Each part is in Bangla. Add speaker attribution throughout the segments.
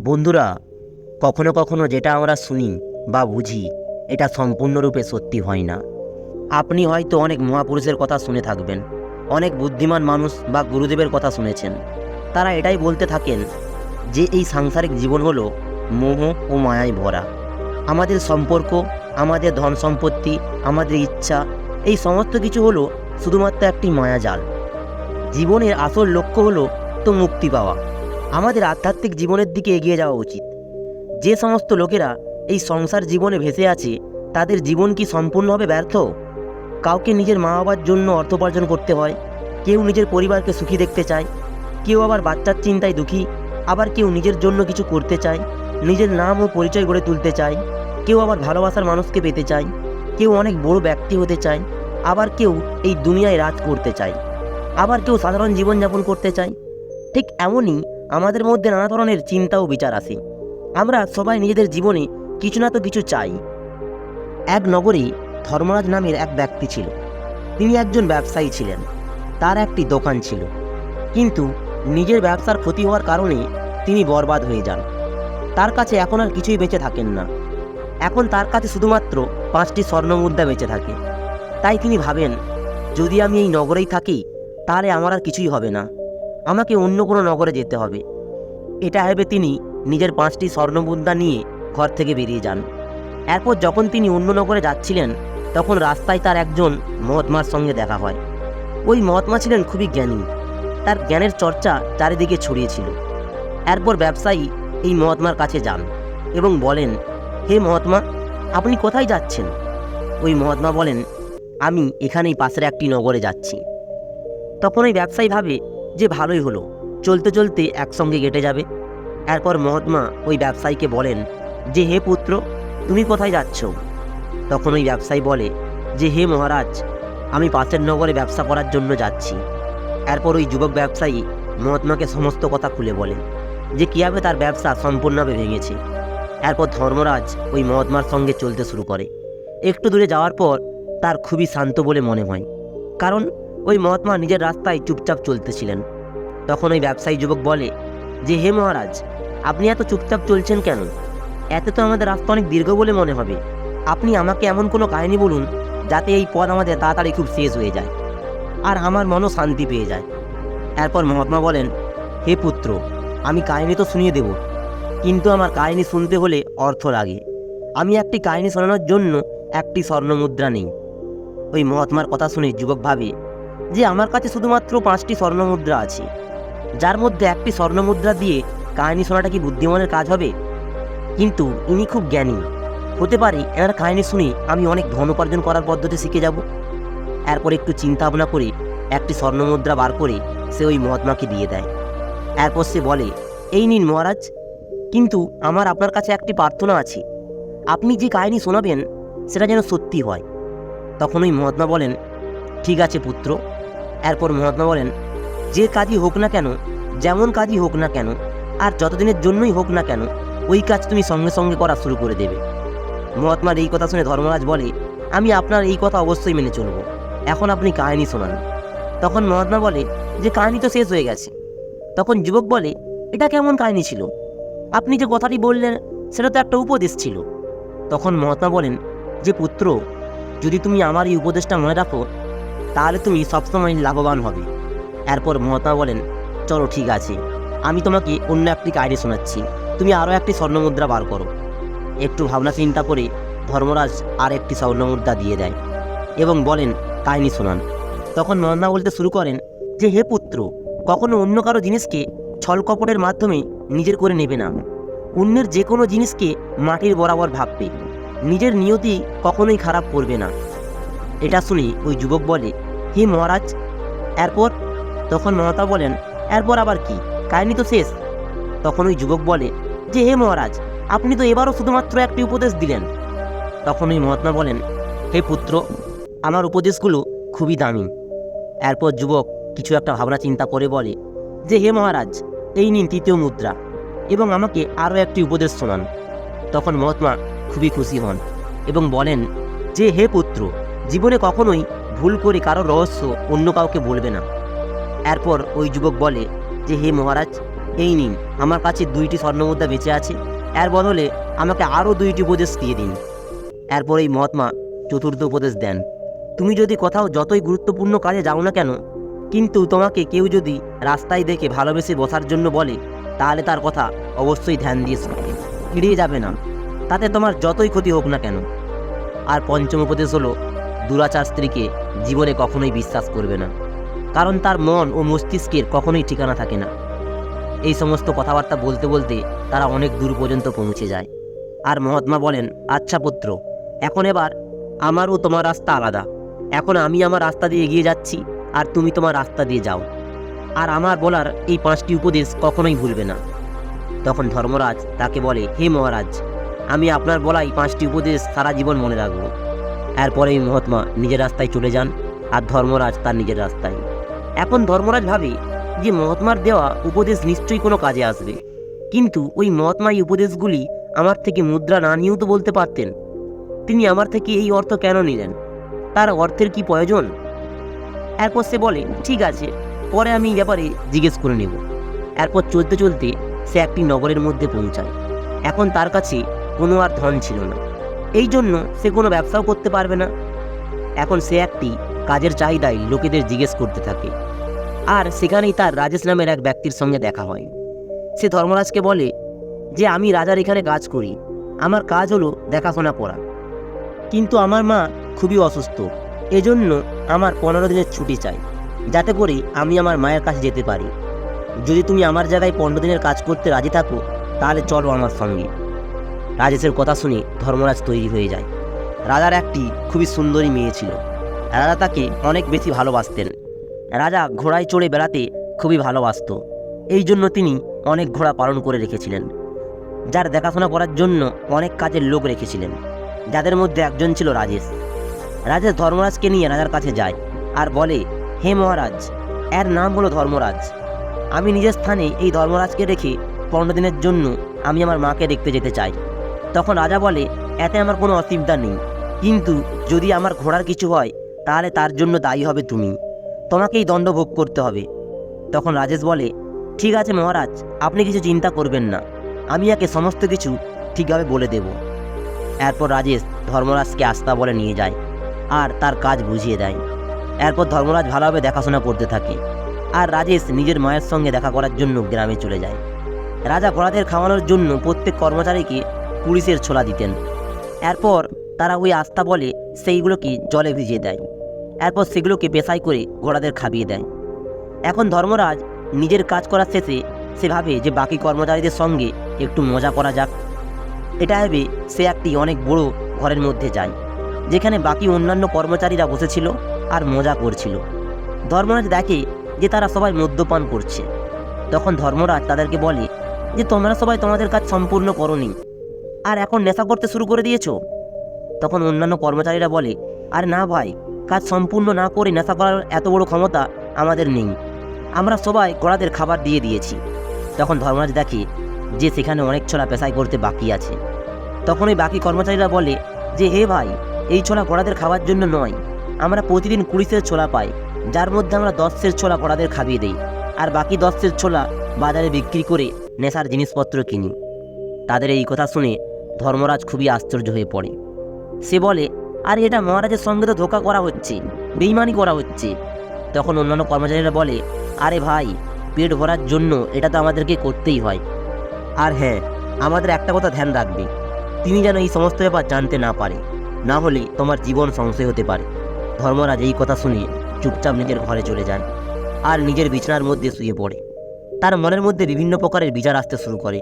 Speaker 1: বন্ধুরা, কখনো কখনো যেটা আমরা শুনি বা বুঝি এটা সম্পূর্ণরূপে সত্যি হয় না। আপনি হয়তো অনেক মহাপুরুষের কথা শুনে থাকবেন, অনেক বুদ্ধিমান মানুষ বা গুরুদেবের কথা শুনেছেন। তারা এটাই বলতে থাকেন যে এই সাংসারিক জীবন হলো মোহ ও মায়ায় ভরা। আমাদের সম্পর্ক, আমাদের ধন সম্পত্তি, আমাদের ইচ্ছা, এই সমস্ত কিছু হলো শুধুমাত্র একটি মায়াজাল। জীবনের আসল লক্ষ্য হলো তো মুক্তি পাওয়া। আমাদের আধ্যাত্মিক জীবনের দিকে এগিয়ে যাওয়া উচিত। যে সমস্ত লোকেরা এই সংসার জীবনে ভেসে আছে তাদের জীবন কি সম্পূর্ণভাবে ব্যর্থ? কাউকে নিজের মা বাবার জন্য অর্থ উপার্জন করতে হয়, কেউ নিজের পরিবারকে সুখী দেখতে চায়, কেউ আবার বাচ্চার চিন্তায় দুঃখী, আবার কেউ নিজের জন্য কিছু করতে চায়, নিজের নাম ও পরিচয় গড়ে তুলতে চায়, কেউ আবার ভালোবাসার মানুষকে পেতে চায়, কেউ অনেক বড় ব্যক্তি হতে চায়, আবার কেউ এই দুনিয়ায় রাজ করতে চায়, আবার কেউ সাধারণ জীবনযাপন করতে চায়। ঠিক এমনই আমাদের মধ্যে নানা ধরনের চিন্তা ও বিচার আসে। আমরা সবাই নিজেদের জীবনে কিছু না তো কিছু চাই। এক নগরে ধর্মরাজ নামের এক ব্যক্তি ছিল। তিনি একজন ব্যবসায়ী ছিলেন। তার একটি দোকান ছিল, কিন্তু নিজের ব্যবসার ক্ষতি হওয়ার কারণে তিনি বরবাদ হয়ে যান। তার কাছে এখন আর কিছুই বেঁচে থাকেন না। এখন তার কাছে শুধুমাত্র 5টি স্বর্ণমুদ্রা বেঁচে থাকে। তাই তিনি ভাবেন, যদি আমি এই নগরেই থাকি তাহলে আমার আর কিছুই হবে না, আমাকে অন্য কোনো নগরে যেতে হবে। এটা ভেবে তিনি নিজের 5টি স্বর্ণমুদ্রা নিয়ে ঘর থেকে বেরিয়ে যান। এরপর যখন তিনি অন্য নগরে যাচ্ছিলেন, তখন রাস্তায় তার একজন মহাত্মার সঙ্গে দেখা হয়। ওই মহাত্মা ছিলেন খুবই জ্ঞানী, তার জ্ঞানের চর্চা চারিদিকে ছড়িয়েছিল। এরপর ব্যবসায়ী এই মহাত্মার কাছে যান এবং বলেন, হে মহাত্মা, আপনি কোথায় যাচ্ছেন? ওই মহাত্মা বলেন, আমি এখানেই পাশের একটি নগরে যাচ্ছি। তখন ওই ব্যবসায়ী ভাবে যে ভালোই হলো, চলতে চলতে একসঙ্গে কেটে যাবে। এরপর মহাত্মা ওই ব্যবসায়ীকে বলেন যে, হে পুত্র, তুমি কোথায় যাচ্ছ? তখন ওই ব্যবসায়ী বলে যে, হে মহারাজ, আমি পাশের নগরে ব্যবসা করার জন্য যাচ্ছি। এরপর ওই যুবক ব্যবসায়ী মহাত্মাকে সমস্ত কথা খুলে বলে যে কীভাবে তার ব্যবসা সম্পূর্ণভাবে ভেঙেছে। এরপর ধর্মরাজ ওই মহাত্মার সঙ্গে চলতে শুরু করে। একটু দূরে যাওয়ার পর তার খুবই শান্ত বলে মনে হয়, কারণ ওই মহাত্মা নিজের রাস্তায় চুপচাপ চলতেছিলেন। তখন ওই ব্যবসায়ী যুবক বলে যে, হে মহারাজ, আপনি এত চুপচাপ চলছেন কেন? এতে তো আমাদের রাস্তা অনেক দীর্ঘ বলে মনে হবে। আপনি আমাকে এমন কোনো কাহিনী বলুন যাতে এই পথ আমাদের তাড়াতাড়ি খুব শেষ হয়ে যায় আর আমার মনও শান্তি পেয়ে যায়। এরপর মহাত্মা বলেন, হে পুত্র, আমি কাহিনী তো শুনিয়ে দেব, কিন্তু আমার কাহিনী শুনতে হলে অর্থ লাগে। আমি একটি কাহিনী শোনানোর জন্য একটি স্বর্ণমুদ্রা নেই। ওই মহাত্মার কথা শুনে যুবক ভাবে যে আমার কাছে শুধুমাত্র 5টি স্বর্ণমুদ্রা আছে, যার মধ্যে একটি স্বর্ণমুদ্রা দিয়ে কাহিনী শোনাটা কি বুদ্ধিমানের কাজ হবে? কিন্তু ইনি খুব জ্ঞানী, হতে পারে এনার কাহিনী শুনে আমি অনেক ধন উপার্জন করার পদ্ধতি শিখে যাব। এরপর একটু চিন্তা ভাবনা করে একটি স্বর্ণমুদ্রা বার করে সে ওই মহাত্মাকে দিয়ে দেয়। এরপর সে বলে, এই নিন মহারাজ, কিন্তু আমার আপনার কাছে একটি প্রার্থনা আছে, আপনি যে কাহিনী শোনাবেন সেটা যেন সত্যি হয়। তখন ওই মহাত্মা বলেন, ঠিক আছে পুত্র। এরপর মহাত্মা বলেন, যে কাজই হোক না কেন, যেমন কাজই হোক না কেন, আর যতদিনের জন্যই হোক না কেন, ওই কাজ তুমি সঙ্গে সঙ্গে করা শুরু করে দেবে। মহাত্মার এই কথা শুনে ধর্মরাজ বলে, আমি আপনার এই কথা অবশ্যই মেনে চলব, এখন আপনি কাহিনী শোনান। তখন মহাত্মা বলে যে কাহিনী তো শেষ হয়ে গেছে। তখন যুবক বলে, এটা কেমন কাহিনী ছিল? আপনি যে কথাটি বললেন সেটা তো একটা উপদেশ ছিল। তখন মহাত্মা বলেন যে, পুত্র, যদি তুমি আমার এই উপদেশটা মনে রাখো তাহলে তুমি সবসময় লাভবান হবে। এরপর মহাত্মা বলেন, চলো ঠিক আছে, আমি তোমাকে অন্য একটি কাহিনী শোনাচ্ছি, তুমি আরও একটি স্বর্ণমুদ্রা বার করো। একটু ভাবনা চিন্তা করে ধর্মরাজ আর একটি স্বর্ণমুদ্রা দিয়ে দেয় এবং বলেন, কাহিনী শোনান। তখন মহাত্মা বলতে শুরু করেন যে, হে পুত্র, কখনো অন্য কারো জিনিসকে ছলকপটের মাধ্যমে নিজের করে নেবে না। অন্যের যে কোনো জিনিসকে মাটির বরাবর ভাববে, নিজের নিয়তি কখনোই খারাপ করবে না। এটা শুনে ওই যুবক বলে, হে মহারাজ, এরপর? তখন মহাত্মা বলেন, এরপর আবার কি, কাহিনী তো শেষ। তখন ওই যুবক বলে যে, হে মহারাজ, আপনি তো এবারও শুধুমাত্র একটি উপদেশ দিলেন। তখন ওই মহাত্মা বলেন, হে পুত্র, আমার উপদেশগুলো খুবই দামি। এরপর যুবক কিছু একটা ভাবনা চিন্তা করে বলে যে, হে মহারাজ, এই নিন 3য় মুদ্রা এবং আমাকে আরও একটি উপদেশ শোনান। তখন মহাত্মা খুবই খুশি হন এবং বলেন যে, হে পুত্র, জীবনে কখনোই ভুল করে কারো রহস্য অন্য কাউকে বলবে না। এরপর ওই যুবক বলে যে, হে মহারাজ, এই নিন, আমার কাছে 2টি স্বর্ণমুদ্রা বেঁচে আছে, এর বদলে আমাকে আরও 2টি উপদেশ দিয়ে দিন। এরপর এই মহাত্মা চতুর্থ উপদেশ দেন, তুমি যদি কোথাও যতই গুরুত্বপূর্ণ কাজে যাও না কেন, কিন্তু তোমাকে কেউ যদি রাস্তায় দেখে ভালোবেসে বসার জন্য বলে, তাহলে তার কথা অবশ্যই ধ্যান দিয়ে শুনবে, এড়িয়ে যাবে না, তাতে তোমার যতই ক্ষতি হোক না কেন। আর পঞ্চম উপদেশ হলো, দুরাচার স্ত্রীকে জীবনে কখনোই বিশ্বাস করবে না, কারণ তার মন ও মস্তিষ্কের কখনোই ঠিকানা থাকে না। এই সমস্ত কথাবার্তা বলতে বলতে তারা অনেক দূর পর্যন্ত পৌঁছে যায়। আর মহাত্মা বলেন, আচ্ছা পুত্র, এখন এবার আমার ও তোমার রাস্তা আলাদা। এখন আমি আমার রাস্তা দিয়ে এগিয়ে যাচ্ছি, আর তুমি তোমার রাস্তা দিয়ে যাও। আর আমার বলার এই 5টি উপদেশ কখনোই ভুলবে না। তখন ধর্মরাজ তাকে বলে, হে মহারাজ, আমি আপনার বলাই 5টি উপদেশ সারা জীবন মনে রাখব। এরপরে এই মহাত্মা নিজের রাস্তায় চলে যান, আর ধর্মরাজ তার নিজের রাস্তায়। এখন ধর্মরাজ ভাবে যে মহাত্মার দেওয়া উপদেশ নিশ্চয়ই কোনো কাজে আসবে, কিন্তু ওই মহাত্মা এই উপদেশগুলি আমার থেকে মুদ্রা না নিয়েও তো বলতে পারতেন। তিনি আমার থেকে এই অর্থ কেন নিলেন? তার অর্থের কি প্রয়োজন? এরপর সে বলে, ঠিক আছে, পরে আমি এই ব্যাপারে জিজ্ঞেস করে নেব। এরপর চলতে চলতে সে একটি নগরের মধ্যে পৌঁছায়। এখন তার কাছে কোনো আর ধন ছিল না, এই জন্য সে কোনো ব্যবসাও করতে পারবে না। এখন সে একটি কাজের চাহিদায় লোকেদের জিজ্ঞেস করতে থাকে, আর সেখানেই তার রাজেশ নামের এক ব্যক্তির সঙ্গে দেখা হয়। সে ধর্মরাজকে বলে যে আমি রাজার এখানে কাজ করি, আমার কাজ হলো দেখাশোনা করা, কিন্তু আমার মা খুবই অসুস্থ, এজন্য আমার 15 দিনের ছুটি চাই, যাতে করে আমি আমার মায়ের কাছে যেতে পারি। যদি তুমি আমার জায়গায় 15 দিনের কাজ করতে রাজি থাকো, তাহলে চলো আমার সঙ্গে। রাজেশের কথা শুনে ধর্মরাজ তৈরি হয়ে যায়। রাজার একটি খুবই সুন্দরী মেয়ে ছিল, রাজা তাকে অনেক বেশি ভালোবাসতেন। রাজা ঘোড়ায় চড়ে বেড়াতে খুবই ভালোবাসত, এই জন্য তিনি অনেক ঘোড়া পালন করে রেখেছিলেন, যার দেখাশোনা করার জন্য অনেক কাজের লোক রেখেছিলেন, যাদের মধ্যে একজন ছিল রাজেশ। রাজেশ ধর্মরাজকে নিয়ে রাজার কাছে যায় আর বলে, হে মহারাজ, এর নাম হলো ধর্মরাজ, আমি নিজের স্থানে এই ধর্মরাজকে রেখে 15 দিনের জন্য আমি আমার মাকে দেখতে যেতে চাই। তখন রাজা বলে, এতে আমার কোনো অসুবিধা নেই, কিন্তু যদি আমার ঘোড়ার কিছু হয় তাহলে তার জন্য দায়ী হবে তুমি, তোমাকেই দণ্ড ভোগ করতে হবে। তখন রাজেশ বলে, ঠিক আছে মহারাজ, আপনি কিছু চিন্তা করবেন না, আমি একে সমস্ত কিছু ঠিকভাবে বলে দেব। এরপর রাজেশ ধর্মরাজকে আস্তাবলে নিয়ে যায় আর তার কাজ বুঝিয়ে দেয়। এরপর ধর্মরাজ ভালোভাবে দেখাশোনা করতে থাকে, আর রাজেশ নিজের মায়ের সঙ্গে দেখা করার জন্য গ্রামে চলে যায়। রাজা ঘোড়াদের খাওয়ানোর জন্য প্রত্যেক কর্মচারীকে 20 ছোলা দিতেন। এরপর তারা ওই আস্তাবলে সেইগুলোকে জলে ভিজিয়ে দেয়, এরপর সেগুলোকে পেশাই করে ঘোড়াদের খাইয়ে দেয়। এখন ধর্মরাজ নিজের কাজ করার শেষে সে ভাবে যে বাকি কর্মচারীদের সঙ্গে একটু মজা করা যাক। এটা ভেবে সে একটি অনেক বড় ঘরের মধ্যে যায়, যেখানে বাকি অন্যান্য কর্মচারীরা বসেছিল আর মজা করছিল। ধর্মরাজ দেখে যে তারা সবাই মদ্যপান করছে। তখন ধর্মরাজ তাদেরকে বলে যে তোমরা সবাই তোমাদের কাজ সম্পূর্ণ করোনি, আর এখন নেশা করতে শুরু করে দিয়েছো। তখন অন্যান্য কর্মচারীরা বলে, আর না ভাই, কাজ সম্পূর্ণ না করে নেশা করার এত বড় ক্ষমতা আমাদের নেই, আমরা সবাই ঘোড়াদের খাবার দিয়ে দিয়েছি। তখন ধর্মরাজ দেখে যে সেখানে অনেক ছোলা পেশাই করতে বাকি আছে। তখন ওই বাকি কর্মচারীরা বলে যে হে ভাই, এই ছোলা ঘোড়াদের খাওয়ার জন্য নয়, আমরা প্রতিদিন 20 ছোলা পাই, যার মধ্যে আমরা 10 ছোলা ঘোড়াদের খাইয়ে দিই, আর বাকি 10 ছোলা বাজারে বিক্রি করে নেশার জিনিসপত্র কিনি। তাদের এই কথা শুনে ধর্মরাজ খুবই আশ্চর্য হয়ে পড়ে। সে বলে, আর এটা মহারাজের সঙ্গে তো ধোঁকা করা হচ্ছে, বেইমানি করা হচ্ছে। তখন অন্যান্য কর্মচারীরা বলে, আরে ভাই, পেট ভরার জন্য এটা তো আমাদেরকে করতেই হয়। আর হ্যাঁ, আমাদের একটা কথা ধ্যান রাখবে, তিনি যেন এই সমস্ত ব্যাপার জানতে না পারে, না হলে তোমার জীবন সংশয় হতে পারে। ধর্মরাজ এই কথা শুনে চুপচাপ নিজের ঘরে চলে যায় আর নিজের বিছানার মধ্যে শুয়ে পড়ে। তার মনের মধ্যে বিভিন্ন প্রকারের বিচার আসতে শুরু করে,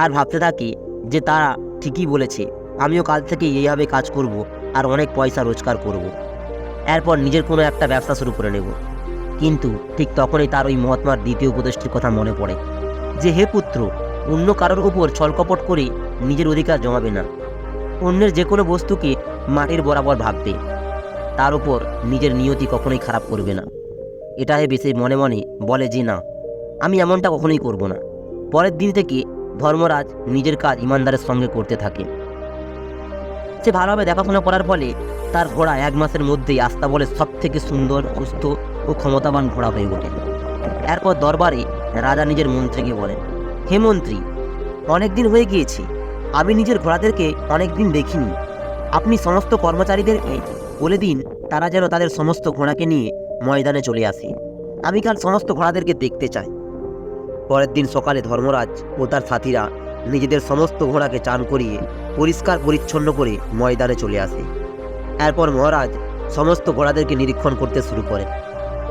Speaker 1: আর ভাবতে থাকে যে তারা ঠিকই বলেছে, আমিও কাল থেকে এইভাবে কাজ করব আর অনেক পয়সা রোজগার করব। এরপর নিজের কোনো একটা ব্যবসা শুরু করে নেব। কিন্তু ঠিক তখনই তার ওই মহাত্মার দ্বিতীয় উপদেশটির কথা মনে পড়ে যে, হে পুত্র, অন্য কারোর উপর ছলকপট করে নিজের অধিকার জমাবে না, অন্যের যে কোনো বস্তুকে মাটির বরাবর ভাববে, তার উপর নিজের নিয়তি কখনোই খারাপ করবে না। এটা ভেবে সে মনে মনে বলে যে না, আমি এমনটা কখনোই করব না। পরের দিন থেকে ধর্মরাজ নিজের কাজ ইমানদারের সঙ্গে করতে থাকে। সে ভালোভাবে দেখাশোনা করার ফলে তার ঘোড়া 1 মাসের মধ্যেই আস্তাবলের সব থেকে সুন্দর, সুস্থ ও ক্ষমতাবান ঘোড়া হয়ে ওঠে। এরপর দরবারে রাজা নিজের মন থেকে বলেন, হে মন্ত্রী, অনেক দিন হয়ে গিয়েছে, আমি নিজের ঘোড়াদেরকে অনেক দিন দেখিনি। আপনি সমস্ত কর্মচারীদেরকে বলে দিন তারা যেন তাদের সমস্ত ঘোড়াকে নিয়ে ময়দানে চলে আসে। আমি কাল সমস্ত ঘোড়াদেরকে দেখতে চাই। পরের দিন সকালে ধর্মরাজ ও তার সাথীরা নিজেদের সমস্ত ঘোড়াকে চান করিয়ে পরিষ্কার পরিচ্ছন্ন করে ময়দানে চলে আসে। এরপর মহারাজ সমস্ত ঘোড়াদেরকে নিরীক্ষণ করতে শুরু করেন।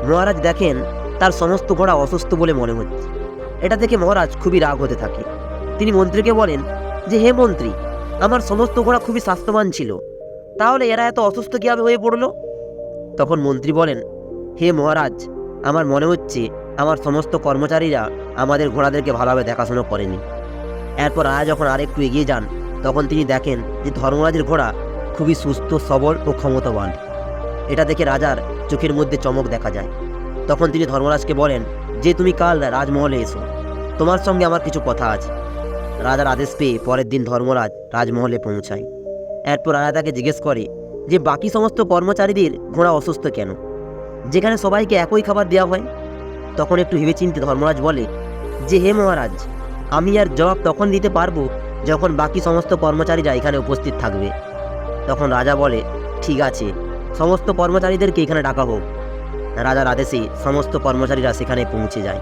Speaker 1: মহারাজ দেখেন তার সমস্ত ঘোড়া অসুস্থ বলে মনে হচ্ছে। এটা দেখে মহারাজ খুবই রাগ হতে থাকে। তিনি মন্ত্রীকে বলেন যে, হে মন্ত্রী, আমার সমস্ত ঘোড়া খুবই স্বাস্থ্যবান ছিল, তাহলে এরা এত অসুস্থ কীভাবে হয়ে পড়লো? তখন মন্ত্রী বলেন, হে মহারাজ, আমার মনে হচ্ছে আমার সমস্ত কর্মচারীরা আমাদের ঘোড়াদেরকে ভালোভাবে দেখাশোনা করেনি। এরপর রাজা যখন আরেকটু এগিয়ে যান, তখন তিনি দেখেন যে ধর্মরাজের ঘোড়া খুবই সুস্থ, সবল ও ক্ষমতাবান। এটা দেখে রাজার চোখের মধ্যে চমক দেখা যায়। তখন তিনি ধর্মরাজকে বলেন যে, তুমি কাল রাজমহলে এসো, তোমার সঙ্গে আমার কিছু কথা আছে। রাজার আদেশ পেয়ে পরের দিন ধর্মরাজ রাজমহলে পৌঁছায়। এরপর রাজা তাকে জিজ্ঞেস করে যে, বাকি সমস্ত কর্মচারীদের ঘোড়া অসুস্থ কেন, যেখানে সবাইকে একই খাবার দেওয়া হয়? তখন একটু ভেবেচিন্তে ধর্মরাজ বলে যে, হে মহারাজ, আমি আর জবাব তখন দিতে পারবো যখন বাকি সমস্ত কর্মচারীরা এখানে উপস্থিত থাকবে। তখন রাজা বলে, ঠিক আছে, সমস্ত কর্মচারীদেরকে এখানে ডাকা হোক। রাজার আদেশে সমস্ত কর্মচারীরা সেখানে পৌঁছে যায়।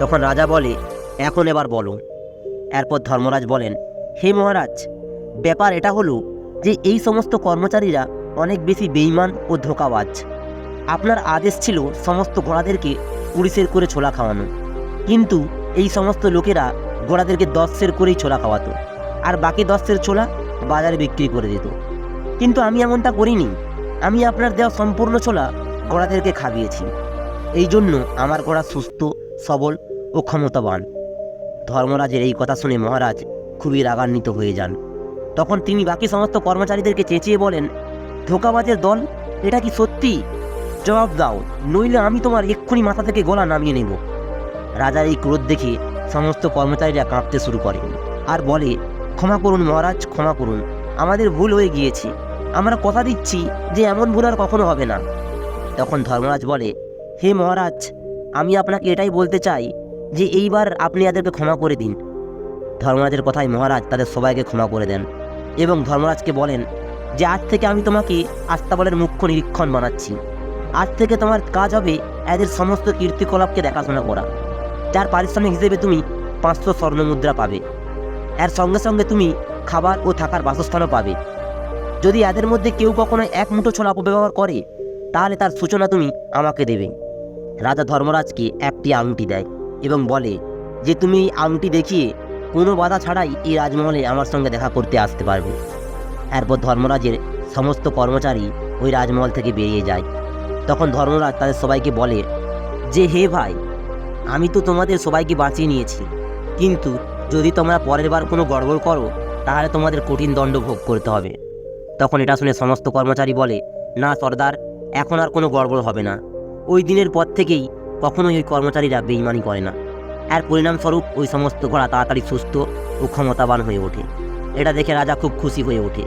Speaker 1: তখন রাজা বলে, এখন এবার বলো। এরপর ধর্মরাজ বলেন, হে মহারাজ, ব্যাপার এটা হলো যে এই সমস্ত কর্মচারীরা অনেক বেশি বেঈমান ও ধোঁকাবাজ। আপনার আদেশ ছিল সমস্ত ঘোড়াদেরকে 20 সের করে ছোলা খাওয়ানো, কিন্তু এই সমস্ত লোকেরা ঘোড়াদেরকে 10 সের করেই ছোলা খাওয়াতো, আর বাকি 10 সের ছোলা বাজারে বিক্রি করে দিত। কিন্তু আমি এমনটা করিনি। আমি আপনার দেওয়া সম্পূর্ণ ছোলা ঘোড়াদেরকে খাইয়েছি। এই জন্য আমার ঘোড়া সুস্থ, সবল ও ক্ষমতাবান। ধর্মরাজের এই কথা শুনে মহারাজ খুবই রাগান্বিত হয়ে যান। তখন তিনি বাকি সমস্ত কর্মচারীদেরকে চেঁচিয়ে বলেন, ধোঁকাবাজের দল, এটা কি সত্যি? জবাব দাও, নইলে আমি তোমার এক্ষুনি মাথা থেকে গলা নামিয়ে নেব। রাজার এই ক্রোধ দেখে সমস্ত কর্মচারীরা কাঁপতে শুরু করে আর বলে, ক্ষমা করুন মহারাজ, ক্ষমা করুন, আমাদের ভুল হয়ে গিয়েছে। আমরা কথা দিচ্ছি যে এমন ভুল আর কখনো হবে না। তখন ধর্মরাজ বলে, হে মহারাজ, আমি আপনাকে এটাই বলতে চাই যে এইবার আপনি এদেরকে ক্ষমা করে দিন। ধর্মরাজের কথায় মহারাজ তাদের সবাইকে ক্ষমা করে দেন এবং ধর্মরাজকে বলেন যে, আজ থেকে আমি তোমাকে আস্তাবলের মুখ্য নিরীক্ষণ বানাচ্ছি। আজ থেকে তোমার কাজ হবে এদের সমস্ত কীর্তিকলাপকে দেখাশোনা করা, যার পারিশ্রমিক হিসেবে তুমি 500 স্বর্ণমুদ্রা পাবে। এর সঙ্গে সঙ্গে তুমি খাবার ও থাকার বাসস্থানও পাবে। যদি এদের মধ্যে কেউ কখনো 1 মুঠো ছোলা অপব্যবহার করে, তাহলে তার সূচনা তুমি আমাকে দেবে। রাজা ধর্মরাজকে একটি আংটি দেয় এবং বলে যে, তুমি এই আংটি দেখিয়ে কোনো বাধা ছাড়াই এই রাজমহলে আমার সঙ্গে দেখা করতে আসতে পারবে। এরপর ধর্মরাজের সমস্ত কর্মচারী ওই রাজমহল থেকে বেরিয়ে যায়। তখন ধর্মরাজ তাদের সবাইকে বলে যে, হে ভাই, আমি তো তোমাদের সবাইকে বাঁচিয়ে নিয়েছি, কিন্তু যদি তোমরা পরের বার কোনো গড়বড় করো, তাহলে তোমাদের কঠিন দণ্ড ভোগ করতে হবে। তখন এটা শুনে সমস্ত কর্মচারী বলে, না সর্দার, এখন আর কোনো গড়বড় হবে না। ওই দিনের পর থেকেই কখনোই ওই কর্মচারীরা বেইমানি করে না। এর পরিণামস্বরূপ ওই সমস্ত ঘোড়া তাড়াতাড়ি সুস্থ ও ক্ষমতাবান হয়ে ওঠে। এটা দেখে রাজা খুব খুশি হয়ে ওঠে।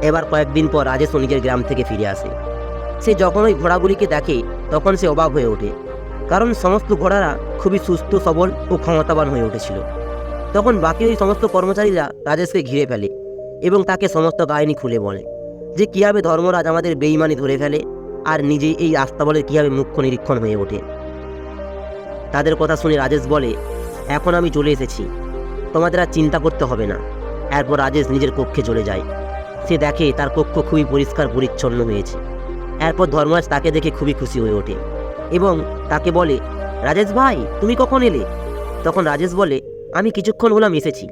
Speaker 1: এবার কয়েকদিন পর রাজেশ নিজের গ্রাম থেকে ফিরে আসে। সে যখন ওই ঘোড়াগুলিকে দেখে, তখন সে অবাক হয়ে ওঠে, কারণ সমস্ত ঘোড়ারা খুবই সুস্থ, সবল ও ক্ষমতাবান হয়ে উঠেছিল। তখন বাকি ওই সমস্ত কর্মচারীরা রাজেশকে ঘিরে ফেলে এবং তাকে সমস্ত কাহিনী খুলে বলে যে কীভাবে ধর্মরাজ আমাদের বেইমানি ধরে ফেলে আর নিজে এই আস্তাবলের কীভাবে মুখ্য নিরীক্ষণ হয়ে ওঠে। তাদের কথা শুনে রাজেশ বলে, এখন আমি চলে এসেছি, তোমাদের আর চিন্তা করতে হবে না। এরপর রাজেশ নিজের কক্ষে চলে যায়। সে দেখে তার কক্ষ খুবই পরিষ্কার পরিচ্ছন্ন হয়েছে। এরপর ধর্মরাজ তাকে দেখে খুবই খুশি হয়ে ওঠে এবং তাকে বলে, রাজেশ ভাই, তুমি কখন এলে? তখন রাজেশ বলে, আমি কিছুক্ষণ হলাম এসেছি।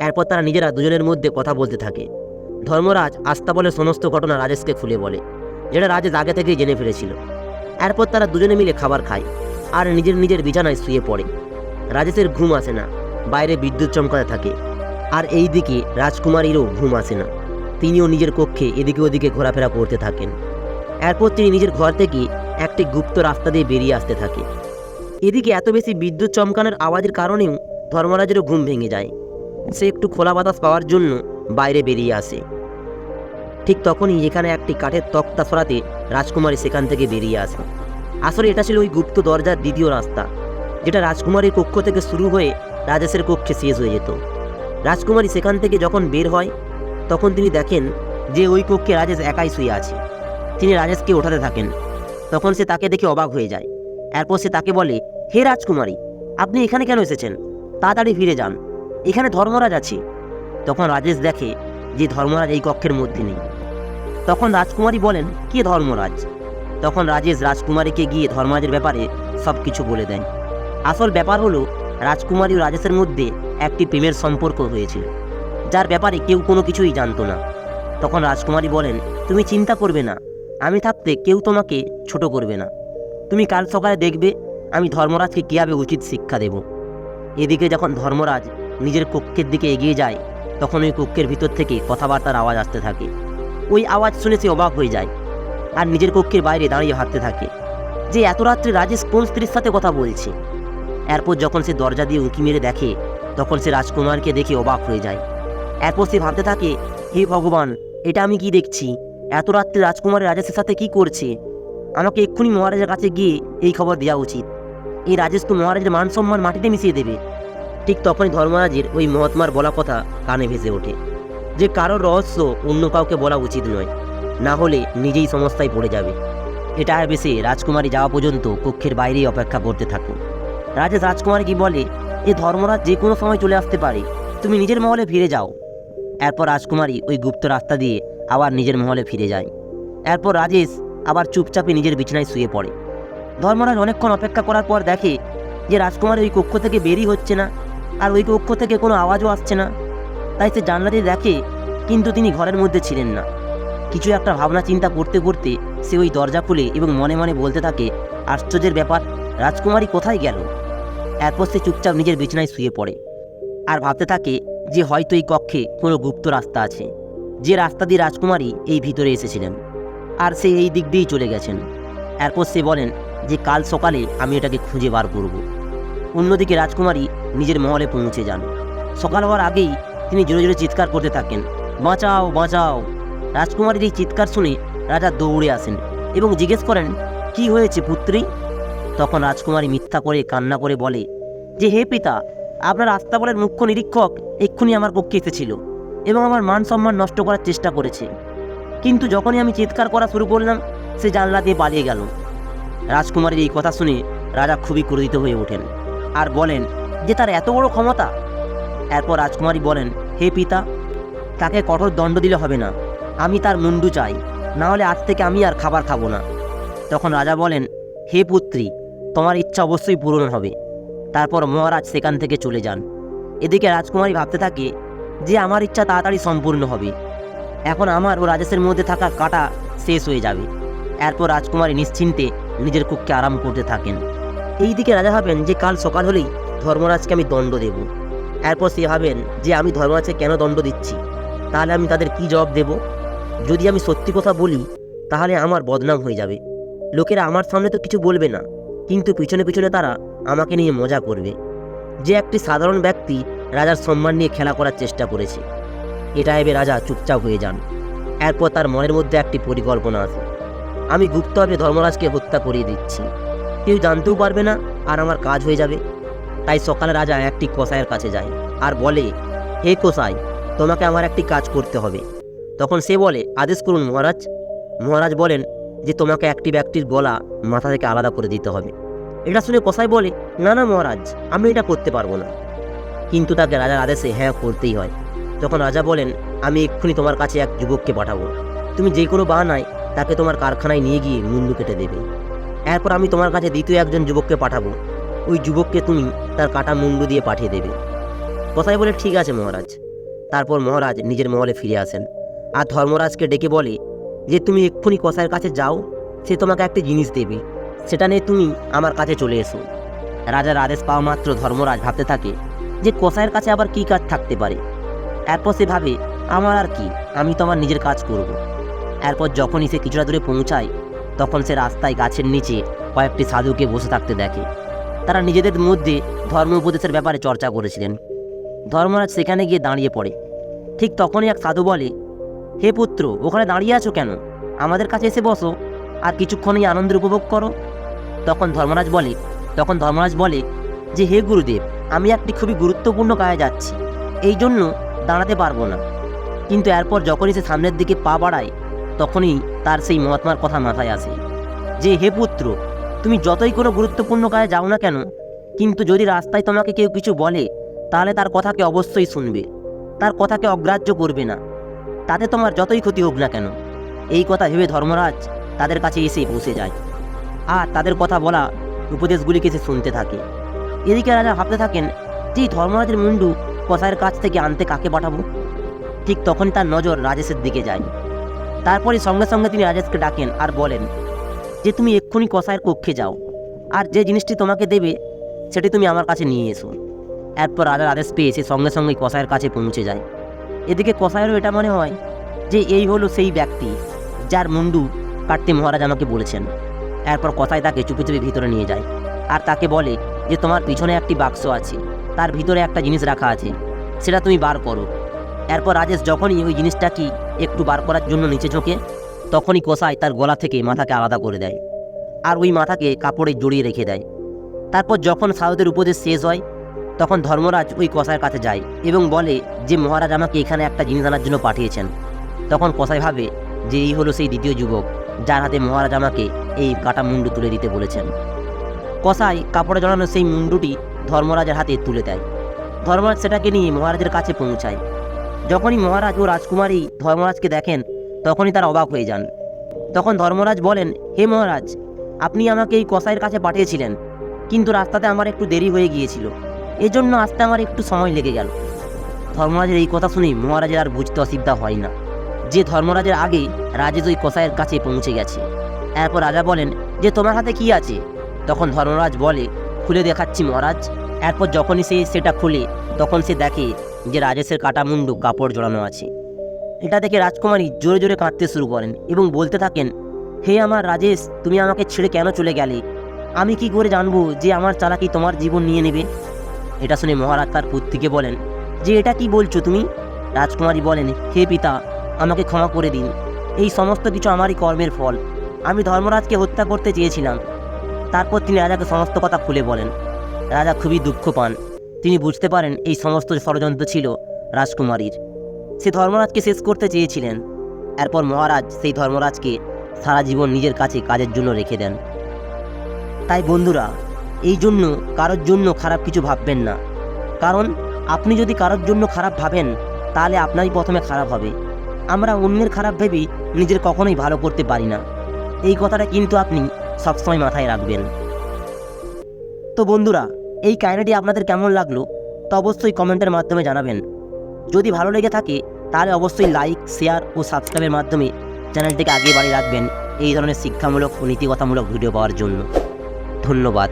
Speaker 1: এরপর তারা নিজেরা দুজনের মধ্যে কথা বলতে থাকে। ধর্মরাজ আস্তাবলের সমস্ত ঘটনা রাজেশকে খুলে বলে, যেটা রাজেশ আগে থেকেই জেনে ফেলেছিল। এরপর তারা দুজনে মিলে খাবার খায় আর নিজের নিজের বিছানায় শুয়ে পড়ে। রাজেশের ঘুম আসে না, বাইরে বিদ্যুৎ চমকাতে থাকে, আর এই দিকে রাজকুমারীরও ঘুম আসে না। তিনিও নিজের কক্ষে এদিকে ওদিকে ঘোরাফেরা করতে থাকেন। এরপর তিনি নিজের ঘর থেকে একটি গুপ্ত রাস্তা দিয়ে বেরিয়ে আসতে থাকে। এদিকে এত বেশি বিদ্যুৎ চমকানোর আওয়াজের কারণেও ধর্মরাজেরও ঘুম ভেঙে যায়। সে একটু খোলা বাতাস পাওয়ার জন্য বাইরে বেরিয়ে আসে। ঠিক তখনই এখানে একটি কাঠের তক্তা সরাতে রাজকুমারী সেখান থেকে বেরিয়ে আসে। আসলে এটা ছিল ওই গুপ্ত দরজার দ্বিতীয় রাস্তা, যেটা রাজকুমারীর কক্ষ থেকে শুরু হয়ে রাজেশের কক্ষে শেষ হয়ে যেত। রাজকুমারী সেখান থেকে যখন বের হয় তখন তিনি দেখেন যে ওই কক্ষে রাজেশ একাই শুয়ে আছে। তিনি রাজেশকে ওঠাতে থাকেন। তখন সে তাকে দেখে অবাক হয়ে যায়। এরপর সে তাকে বলে, হে রাজকুমারী, আপনি এখানে কেন এসেছেন? তাড়াতাড়ি ফিরে যান, এখানে ধর্মরাজ আছে। তখন রাজেশ দেখে যে ধর্মরাজ এই কক্ষের মধ্যে নেই। তখন রাজকুমারী বলেন, কে ধর্মরাজ? তখন রাজেশ রাজকুমারীকে গিয়ে ধর্মরাজের ব্যাপারে সব কিছু বলে দেন। আসল ব্যাপার হলো রাজকুমারী ও রাজেশের মধ্যে একটি প্রেমের সম্পর্ক হয়েছিল, যার ব্যাপারে কেউ কোনো কিছুই জানতো না। তখন রাজকুমারী বলেন, তুমি চিন্তা করবে না, আমি থাকতে কেউ তোমাকে ছোট করবে না। তুমি কাল সকালে দেখবে আমি ধর্মরাজকে কীভাবে উচিত শিক্ষা দেব। এদিকে যখন ধর্মরাজ নিজের কক্ষের দিকে এগিয়ে যায় তখন ওই কক্ষের ভিতর থেকে কথাবার্তার আওয়াজ আসতে থাকে। ওই আওয়াজ শুনে সে অবাক হয়ে যায় আর নিজের কক্ষের বাইরে দাঁড়িয়ে ভাবতে থাকে যে এত রাত্রে রাজেশ কোন স্ত্রীর সাথে কথা বলছে। এরপর যখন সে দরজা দিয়ে উঁকি মেরে দেখে তখন সে রাজকুমারকে দেখে অবাক হয়ে যায়। এরপর সে ভাবতে থাকে, হে ভগবান, এটা আমি কি দেখছি? এত রাত্রে রাজকুমারী রাজেশের সাথে কি করছে? আমাকে এক্ষুনি মহারাজের কাছে গিয়ে এই খবর দেওয়া উচিত। এই রাজেশ তো মহারাজের মান সম্মান মাটিতে মিশিয়ে দেবে। ঠিক তখনই ধর্মরাজের ওই মহাত্মার বলা কথা কানে ভেসে ওঠে যে কারোর রহস্য অন্য কাউকে বলা উচিত নয়, না হলে নিজেই সমস্যায় পড়ে যাবে। এটা ভেবে রাজকুমারী যাওয়া পর্যন্ত কক্ষের বাইরেই অপেক্ষা করতে থাকে। রাজেশ রাজকুমারীকে বলে, এ ধর্মরাজ যে কোনো সময় চলে আসতে পারে, তুমি নিজের মহলে ফিরে যাও। এরপর রাজকুমারী ওই গুপ্ত রাস্তা দিয়ে আবার নিজের মহলে ফিরে যায়। এরপর রাজেশ আবার চুপচাপে নিজের বিছানায় শুয়ে পড়ে। ধর্মরাজ অনেকক্ষণ অপেক্ষা করার পর দেখে যে রাজকুমারী ওই কক্ষ থেকে বেরিয়ে হচ্ছে না, আর ওই কক্ষ থেকে কোনো আওয়াজও আসছে না। তাই সে জানলা দিয়ে দেখে, কিন্তু তিনি ঘরের মধ্যে ছিলেন না। কিছু একটা ভাবনা চিন্তা করতে করতে সে ওই দরজা খুলে এবং মনে মনে বলতে থাকে, আশ্চর্যের ব্যাপার, রাজকুমারী কোথায় গেল? এরপর সে চুপচাপ নিজের বিছানায় শুয়ে পড়ে আর ভাবতে থাকে যে হয়তো এই কক্ষে কোনো গুপ্ত রাস্তা আছে, যে রাস্তা দিয়ে রাজকুমারী এই ভিতরে এসেছিলেন, আর সে এই দিক দিয়েই চলে গেছেন। এরপর সে বলেন যে কাল সকালে আমি এটাকে খুঁজে বার করব। অন্যদিকে রাজকুমারী নিজের মহলে পৌঁছে যান। সকাল হওয়ার আগেই তিনি জোরে জোরে চিৎকার করতে থাকেন, বাঁচাও বাঁচাও। রাজকুমারীর এই চিৎকার শুনে রাজা দৌড়ে আসেন এবং জিজ্ঞেস করেন, কি হয়েছে পুত্রী? তখন রাজকুমারী মিথ্যা করে কান্না করে বলে যে, হে পিতা, আপনার আস্তাবলের মুখ্য নিরীক্ষক এক্ষুনি আমার পক্ষে এসেছিল এবং আমার মান সম্মান নষ্ট করার চেষ্টা করেছে, কিন্তু যখনই আমি চিৎকার করা শুরু করলাম সে জানলা দিয়ে পালিয়ে গেল। রাজকুমারীর এই কথা শুনে রাজা খুবই ক্রোধিত হয়ে ওঠেন আর বলেন যে তার এত বড় ক্ষমতা। এরপর রাজকুমারী বলেন, হে পিতা, তাকে কঠোর দণ্ড দিলে হবে না, আমি তার মুন্ডু চাই, না হলে আজ থেকে আমি আর খাবার খাবো না। তখন রাজা বলেন, হে পুত্রী, তোমার ইচ্ছা অবশ্যই পূরণ হবে। তারপর মহারাজ সেখান থেকে চলে যান। এদিকে রাজকুমারী ভাবতে থাকে যে আমার ইচ্ছা তাড়াতাড়ি সম্পূর্ণ হবে, এখন আমার ও রাজেশের মধ্যে থাকা কাঁটা শেষ হয়ে যাবে। এরপর রাজকুমারী নিশ্চিন্তে নিজের কক্ষে আরাম করতে থাকেন। এইদিকে রাজা ভাবেন যে কাল সকাল হলেই ধর্মরাজকে আমি দণ্ড দেব। এরপর সে ভাবেন যে আমি ধর্মরাজকে কেন দণ্ড দিচ্ছি, তাহলে আমি তাদের কি জবাব দেব? যদি আমি সত্যি কথা বলি তাহলে আমার বদনাম হয়ে যাবে। লোকেরা আমার সামনে তো কিছু বলবে না, কিন্তু পিছনে পিছনে তারা আমাকে নিয়ে মজা করবে যে একটি সাধারণ ব্যক্তি রাজার সম্মান নিয়ে খেলা করার চেষ্টা করেছে। এটা ভেবে রাজা চুপচাপ হয়ে যান। এরপর তার মনের মধ্যে একটি পরিকল্পনা আসে, আমি গুপ্তভাবে ধর্মরাজকে হত্যা করিয়ে দিচ্ছি, কেউ জানতেও পারবে না, আর আমার কাজ হয়ে যাবে। তাই সকালে রাজা একটি কসাইয়ের কাছে যায় আর বলে, হে কসাই, তোমাকে আমার একটি কাজ করতে হবে। তখন সে বলে, আদেশ করুন মহারাজ। মহারাজ বলেন যে তোমাকে একটি ব্যক্তির গলা মাথা থেকে আলাদা করে দিতে হবে। এটা শুনে কসাই বলে, না না মহারাজ, আমি এটা করতে পারবো না। কিন্তু তাকে রাজার আদেশে হ্যাঁ করতেই হয়। তখন রাজা বলেন, আমি এক্ষুনি তোমার কাছে এক যুবককে পাঠাবো, তুমি যে কোনো বাহানায় তাকে তোমার কারখানায় নিয়ে গিয়ে মুন্ডু কেটে দেবে। এরপর আমি তোমার কাছে দ্বিতীয় একজন যুবককে পাঠাবো, ওই যুবককে তুমি তার কাটা মুন্ডু দিয়ে পাঠিয়ে দেবে। কসাই বলে, ঠিক আছে মহারাজ। তারপর মহারাজ নিজের মহলে ফিরে আসেন আর ধর্মরাজকে ডেকে বলে যে তুমি এক্ষুনি কসাইয়ের কাছে যাও, সে তোমাকে একটি জিনিস দেবে, সেটা নিয়ে তুমি আমার কাছে চলে এসো। রাজার আদেশ পাওয়া মাত্র ধর্মরাজ ভাবতে থাকে যে কসাইয়ের কাছে আবার কী কাজ থাকতে পারে। এরপর সে ভাবে, আমার আর কি, আমি তো আমার নিজের কাজ করব। এরপর যখনই সে কিছুটা দূরে পৌঁছায় তখন সে রাস্তায় গাছের নিচে কয়েকটি সাধুকে বসে থাকতে দেখে। তারা নিজেদের মধ্যে ধর্ম উপদেশের ব্যাপারে চর্চা করেছিলেন। ধর্মরাজ সেখানে গিয়ে দাঁড়িয়ে পড়ে। ঠিক তখনই এক সাধু বলে, হে পুত্র, ওখানে দাঁড়িয়ে আছো কেন? আমাদের কাছে এসে বসো আর কিছুক্ষণই আনন্দের উপভোগ করো। তখন ধর্মরাজ বলে যে হে গুরুদেব, আমি একটি খুবই গুরুত্বপূর্ণ কাজে যাচ্ছি, এই জন্য দাঁড়াতে পারবো না। কিন্তু এরপর যখনই সে সামনের দিকে পা বাড়ায়, তখনই তার সেই মহাত্মার কথা মাথায় আসে যে, হে পুত্র, তুমি যতই কোনো গুরুত্বপূর্ণ কাজে যাও না কেন, কিন্তু যদি রাস্তায় তোমাকে কেউ কিছু বলে, তাহলে তার কথাকে অবশ্যই শুনবে, তার কথাকে অগ্রাহ্য করবে না, তাতে তোমার যতই ক্ষতি হোক না কেন। এই কথা ভেবে ধর্মরাজ তাদের কাছে এসে বসে যায়, আর তাদের কথা বলা উপদেশগুলিকে সে শুনতে থাকে। এদিকে রাজা ভাবতে থাকেন যে এই ধর্মরাজের মুন্ডু কসাইয়ের কাছ থেকে আনতে কাকে পাঠাবো। ঠিক তখন তার নজর রাজেশের দিকে যায়। তারপরে সঙ্গে সঙ্গে তিনি রাজেশকে ডাকেন আর বলেন যে, তুমি এক্ষুনি কসাইয়ের কক্ষে যাও, আর যে জিনিসটি তোমাকে দেবে সেটি তুমি আমার কাছে নিয়ে এসো। এরপর রাজার আদেশ পেয়ে সে সঙ্গে সঙ্গে কসাইয়ের কাছে পৌঁছে যায়। এদিকে কসাইয়েরও এটা মনে হয় যে এই হলো সেই ব্যক্তি যার মুন্ডু কাটতে মহারাজ আমাকে বলেছেন। এরপর কসাই তাকে চুপি চুপি ভিতরে নিয়ে যায়, আর তাকে বলে যে তোমার পিছনে একটি বাক্স আছে, তার ভিতরে একটা জিনিস রাখা আছে, সেটা তুমি বার করো। এরপর রাজেশ যখনই ওই জিনিসটা কি একটু বার করার জন্য নিচে ঝোঁকে, তখনই কসাই তার গলা থেকে মাথাকে আলাদা করে দেয়, আর ওই মাথাকে কাপড়ে জড়িয়ে রেখে দেয়। তারপর যখন সারদের উপদেশ শেষ হয়, তখন ধর্মরাজ ওই কসাইয়ের কাছে যায় এবং বলে যে মহারাজ আমাকে এখানে একটা জিনিস আনার জন্য পাঠিয়েছেন। তখন কসাই ভাবে যে এই হলো সেই দ্বিতীয় যুবক যার হাতে মহারাজ আমাকে এই কাটা মুন্ডু তুলে দিতে বলেছেন। কসাই কাপড়ে জড়ানো সেই মুন্ডুটি ধর্মরাজের হাতে তুলে দেয়। ধর্মরাজ সেটাকে নিয়ে মহারাজের কাছে পৌঁছায়। যখনই মহারাজ ও রাজকুমারী ধর্মরাজকে দেখেন, তখনই তারা অবাক হয়ে যান। তখন ধর্মরাজ বলেন, হে মহারাজ, আপনি আমাকে এই কসাইয়ের কাছে পাঠিয়েছিলেন, কিন্তু রাস্তাতে আমার একটু দেরি হয়ে গিয়েছিল, এজন্য আসতে আমার একটু সময় লেগে গেল। ধর্মরাজের এই কথা শুনে মহারাজের আর বুঝতে অসুবিধা হয় না যে ধর্মরাজের আগে রাজেশ ওই কসাইয়ের কাছে পৌঁছে গেছে। এরপর রাজা বলেন যে তোমার হাতে কি আছে? তখন ধর্মরাজ বলে, খুলে দেখাচ্ছি মহারাজ। এরপর যখনই সে সেটা খুলে, তখন সে দেখে যে রাজেশের কাটা মুন্ডু কাপড় জড়ানো আছে। এটা দেখে রাজকুমারী জোরে জোরে কাঁদতে শুরু করেন এবং বলতে থাকেন, হে আমার রাজেশ, তুমি আমাকে ছেড়ে কেন চলে গেলে? আমি কি করে জানবো যে আমার চালাকি তোমার জীবন নিয়ে নেবে? এটা শুনে মহারাজ তার পুত্রকে বলেন যে, এটা কি বলছো তুমি? রাজকুমারী বলেন, হে পিতা, আমাকে ক্ষমা করে দিন, এই সমস্ত কিছু আমারই কর্মের ফল। আমি ধর্মরাজকে হত্যা করতে চেয়েছিলাম। তারপর তিনি রাজাকে সমস্ত কথা খুলে বলেন। রাজা খুবই দুঃখ পান। তিনি বুঝতে পারেন এই সমস্ত ষড়যন্ত্র ছিল রাজকুমারীর। সে ধর্মরাজকে শেষ করতে চেয়েছিলেন। এরপর মহারাজ সেই ধর্মরাজকে সারা জীবন নিজের কাছে কাজের জন্য রেখে দেন। তাই বন্ধুরা, এই জন্য কারোর জন্য খারাপ কিছু ভাববেন না, কারণ আপনি যদি কারোর জন্য খারাপ ভাবেন, তাহলে আপনারই প্রথমে খারাপ হবে। আমরা অন্যের খারাপ ভেবেই নিজের কখনোই ভালো করতে পারি না। এই কথাটা কিন্তু আপনি সবসময় মাথায় রাখবেন। তো বন্ধুরা, এই কাহিনীটি আপনাদের কেমন লাগলো তা অবশ্যই কমেন্টের মাধ্যমে জানাবেন। যদি ভালো লেগে থাকে তাহলে অবশ্যই লাইক, শেয়ার ও সাবস্ক্রাইবের মাধ্যমে চ্যানেলটিকে আগে বাড়িয়ে রাখবেন এই ধরনের শিক্ষামূলক ও নীতিকথামূলক ভিডিও পাওয়ার জন্য। ধন্যবাদ।